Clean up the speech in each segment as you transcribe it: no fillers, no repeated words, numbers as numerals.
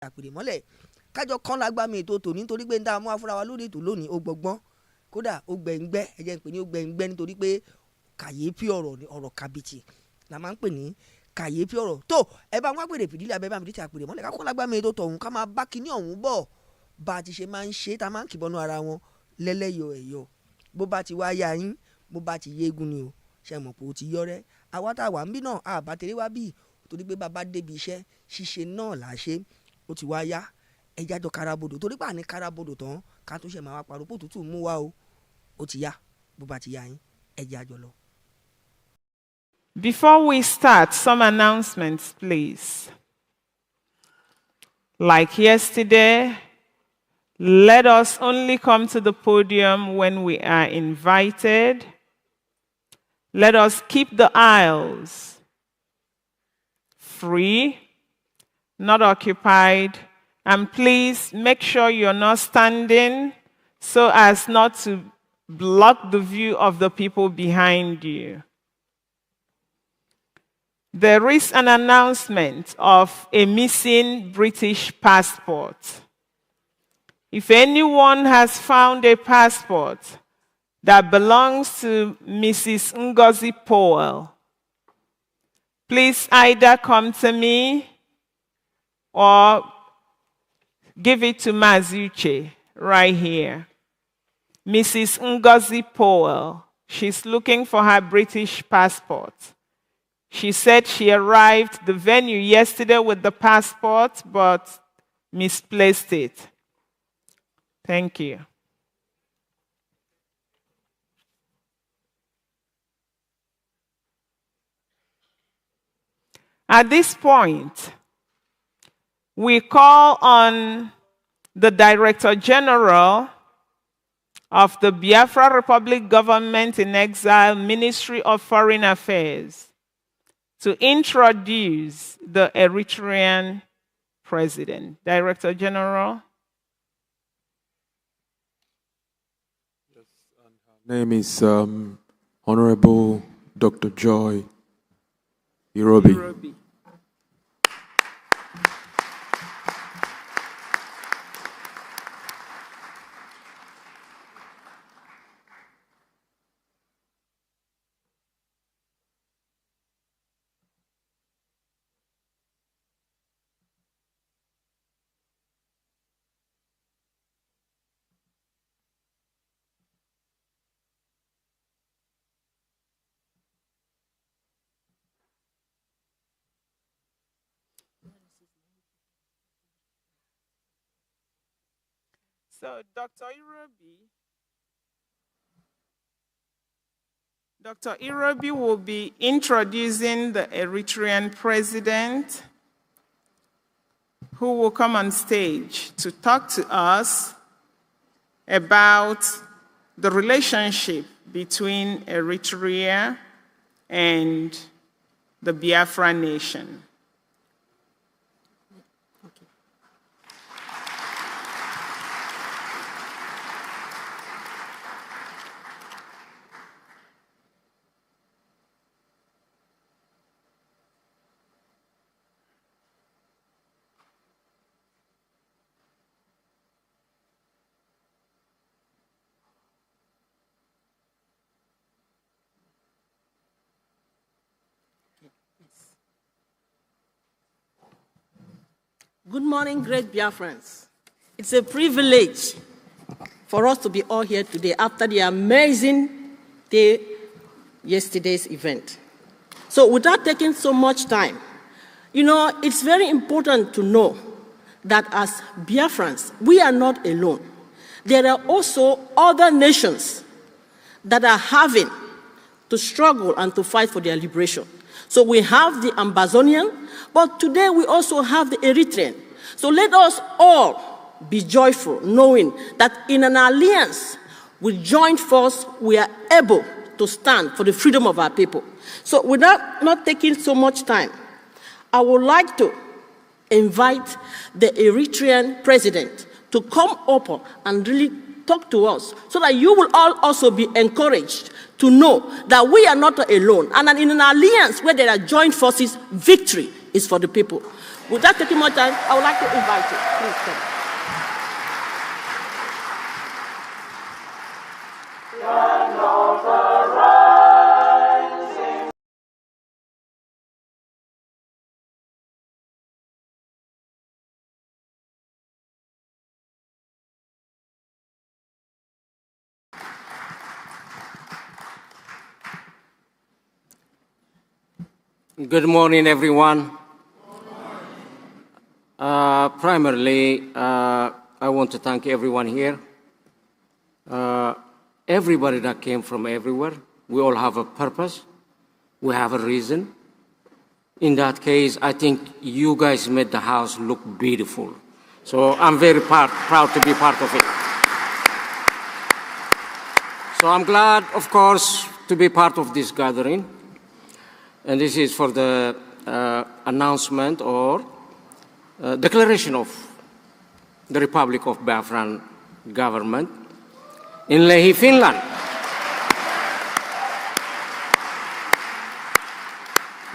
àpèrè mọ́lẹ̀ kájọ kán lágbàmì ètò tòní nítorí pé ń dá mú afúra wa lórí ètò lónìí ó gbọgbọ́n kódà ó gbẹ̀ngbẹ́ ẹ jẹ́ ń pè ní ó gbẹ̀ngbẹ́ nítorí pé kàyéfì ọ̀rọ̀ kàbìtì la máa ń pè ní kàyéfì ọ̀rọ̀ tó ẹ bá wọn àpèrè fìdílé abẹ́ bá mi dìtì àpèrè mọ́lẹ̀ kákọ́ lágbàmì ètò tọ̀hún ká máa bá kíní ọ̀hún bọ̀ bá a ti ṣe máa ń ṣe tá a máa ń kìbọnú ara wọn lẹ́lẹ́yọ̀ ẹ̀yọ̀ bó bá ti wá yá yín bó bá ti yégun ni o ṣe mọ̀ pé ó ti yọrẹ́ àwa tá a wà ń bí náà àbátẹ̀rẹ́ wá bí torí pé bàbá débi iṣẹ́ ṣíṣe náà là á ṣe ó ti wá yá ẹja jọ karabodò torí pé àní karabodò tán ká tó ṣe máa wá parọ́ pò tútù mú wá o ó ti yá bó bá ti yá yín ẹja jọ lọ. Before we start, some announcements, please. Like yesterday, let us only come to the podium when we are invited. Let us keep the aisles free, not occupied, and please make sure you're not standing so as not to block the view of the people behind you. There is an announcement of a missing British passport. If anyone has found a passport that belongs to Mrs. Ngozi Powell, please either come to me or give it to Mazuche right here. Mrs. Ngozi Powell, she's looking for her British passport. She said she arrived at the venue yesterday with the passport, but misplaced it. Thank you. At this point, we call on the Director General of the Biafra Republic Government in Exile, Ministry of Foreign Affairs, to introduce the Eritrean president. Director General. Yes, and her name is Honorable Dr. Joy Irobi. So, Dr. Irobi will be introducing the Eritrean president, who will come on stage to talk to us about the relationship between Eritrea and the Biafra nation. Good morning, great Biafrans. It's a privilege for us to be all here today after the amazing day, yesterday's event. So without taking so much time, it's very important to know that as Biafrans, we are not alone. There are also other nations that are having to struggle and to fight for their liberation. So we have the Amazonian, but today we also have the Eritrean. So let us all be joyful, knowing that in an alliance with joint force, we are able to stand for the freedom of our people. So without not taking so much time, I would like to invite the Eritrean president to come up and really talk to us so that you will all also be encouraged to know that we are not alone. And in an alliance where there are joint forces, victory is for the people. Without taking more time, I would like to invite you. Please come. Good morning, everyone. Primarily, I want to thank everyone here. Everybody that came from everywhere. We all have a purpose. We have a reason. In that case, I think you guys made the house look beautiful. So I'm very proud to be part of it. So I'm glad, of course, to be part of this gathering. And this is for the announcement or declaration of the Republic of Biafran government in Lehi, Finland.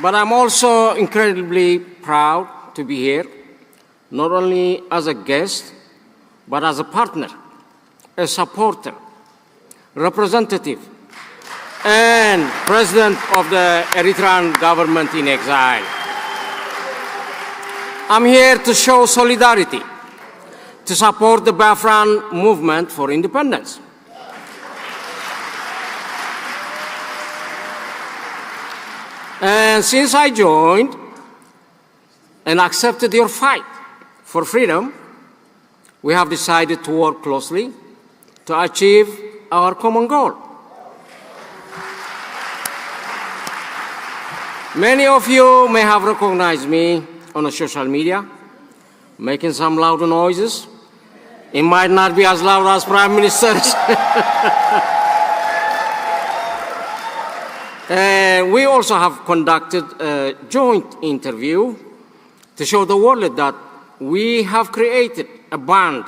But I'm also incredibly proud to be here, not only as a guest, but as a partner, a supporter, representative, and president of the Eritrean government in exile. I'm here to show solidarity, to support the Biafran movement for independence. And since I joined and accepted your fight for freedom, we have decided to work closely to achieve our common goal. Many of you may have recognized me on social media, making some loud noises. It might not be as loud as Prime Minister's. We also have conducted a joint interview to show the world that we have created a bond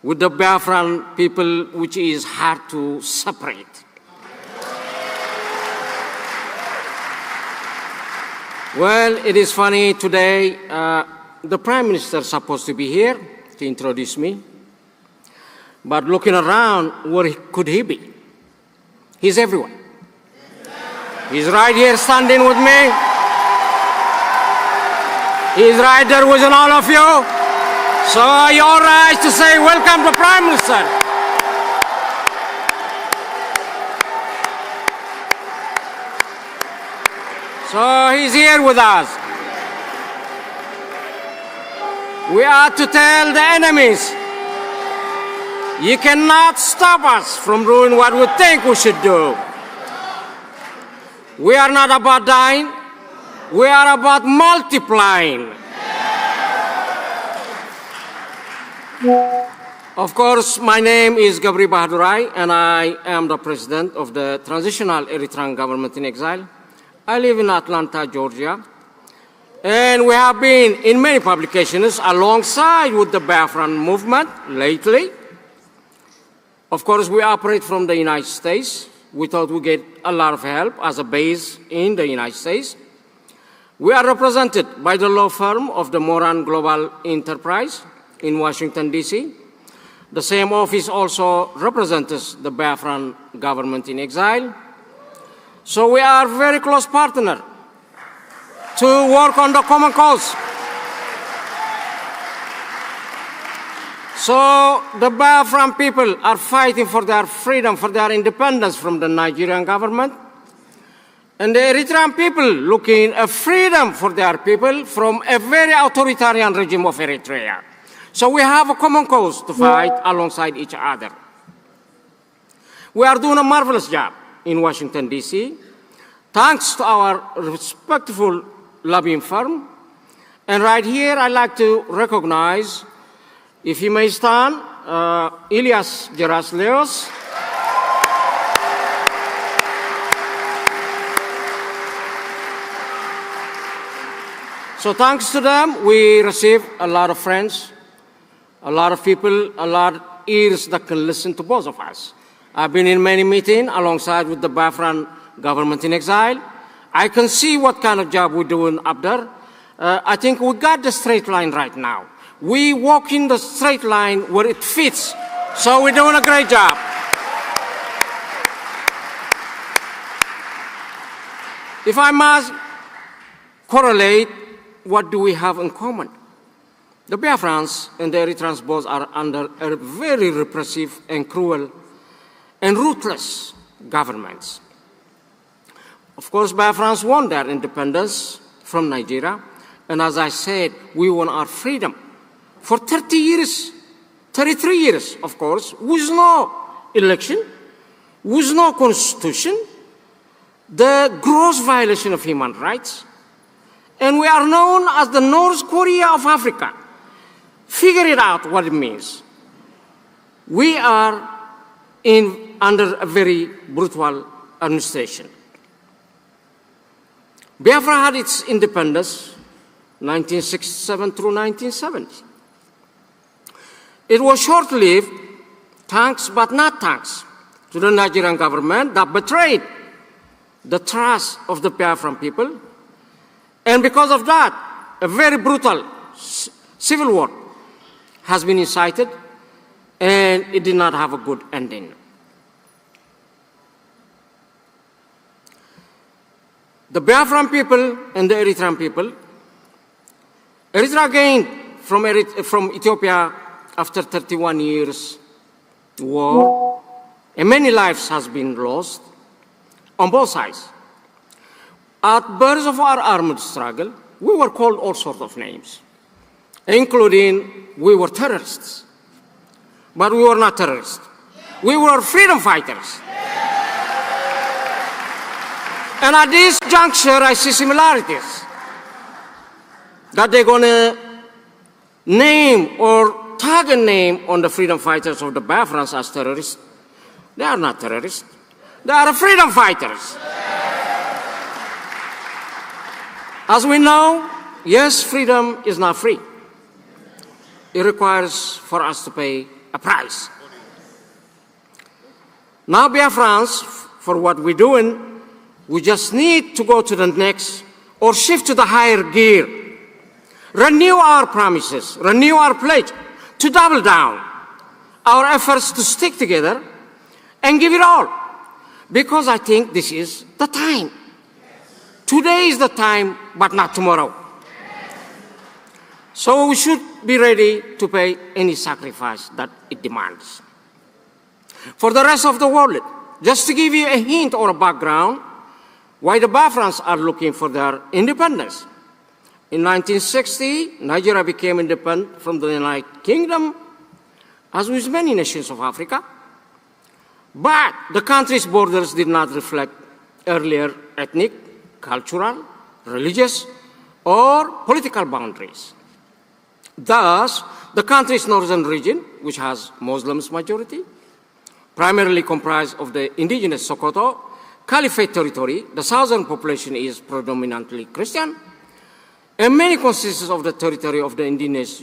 with the Biafran people which is hard to separate. Well, it is funny today, the Prime Minister is supposed to be here to introduce me, but looking around, where could he be? He's everywhere. He's right here standing with me. He's right there with all of you. So you're all right to say welcome to Prime Minister. So he's here with us. We are to tell the enemies, you cannot stop us from doing what we think we should do. We are not about dying, we are about multiplying. Of course, my name is Gabri Bahadurai, and I am the president of the Transitional Eritrean Government in Exile. I live in Atlanta, Georgia, and we have been in many publications alongside with the Biafran movement lately. Of course, we operate from the United States. We thought we'd get a lot of help as a base in the United States. We are represented by the law firm of the Moran Global Enterprise in Washington, D.C. The same office also represents the Biafran government in exile. So we are very close partner to work on the common cause. So the Biafran people are fighting for their freedom, for their independence from the Nigerian government. And the Eritrean people looking at freedom for their people from a very authoritarian regime of Eritrea. So we have a common cause to fight alongside each other. We are doing a marvelous job in Washington, D.C., thanks to our respectful lobbying firm. And right here, I'd like to recognize, if you may stand, Ilias Gerasleos. So thanks to them, we receive a lot of friends, a lot of people, a lot of ears that can listen to both of us. I've been in many meetings alongside with the Biafran government in exile. I can see what kind of job we're doing up there. I think we got the straight line right now. We walk in the straight line where it fits. So we're doing a great job. If I must correlate, what do we have in common? The Biafrans and the Eritreans both are under a very repressive and cruel and ruthless governments. Of course, Biafrans won their independence from Nigeria, and as I said, we won our freedom for 30 years, 33 years, of course, with no election, with no constitution, the gross violation of human rights, and we are known as the North Korea of Africa. Figure it out what it means. We are under a very brutal administration. Biafra had its independence 1967 through 1970. It was short-lived, thanks but not thanks to the Nigerian government that betrayed the trust of the Biafran people. And because of that, a very brutal civil war has been incited, and it did not have a good ending. The Biafran people and the Eritrean people, Eritrea gained from Ethiopia after 31 years war, and many lives has been lost on both sides. At birth of our armed struggle, we were called all sorts of names, including we were terrorists. But we were not terrorists. We were freedom fighters. And at this juncture, I see similarities. That they're going to name or tag a name on the freedom fighters of the Biafrans as terrorists. They are not terrorists. They are freedom fighters. As we know, yes, freedom is not free. It requires for us to pay a price. Now, Biafrans, for what we're doing, we just need to go to the next or shift to the higher gear. Renew our promises, renew our pledge to double down our efforts to stick together and give it all. Because I think this is the time. Today is the time, but not tomorrow. So we should be ready to pay any sacrifice that it demands. For the rest of the world, just to give you a hint or a background, why the Biafrans are looking for their independence. In 1960, Nigeria became independent from the United Kingdom, as with many nations of Africa. But the country's borders did not reflect earlier ethnic, cultural, religious, or political boundaries. Thus, the country's northern region, which has Muslims majority, primarily comprised of the indigenous Sokoto Caliphate territory, the southern population is predominantly Christian, and many constituents of the territory of the indigenous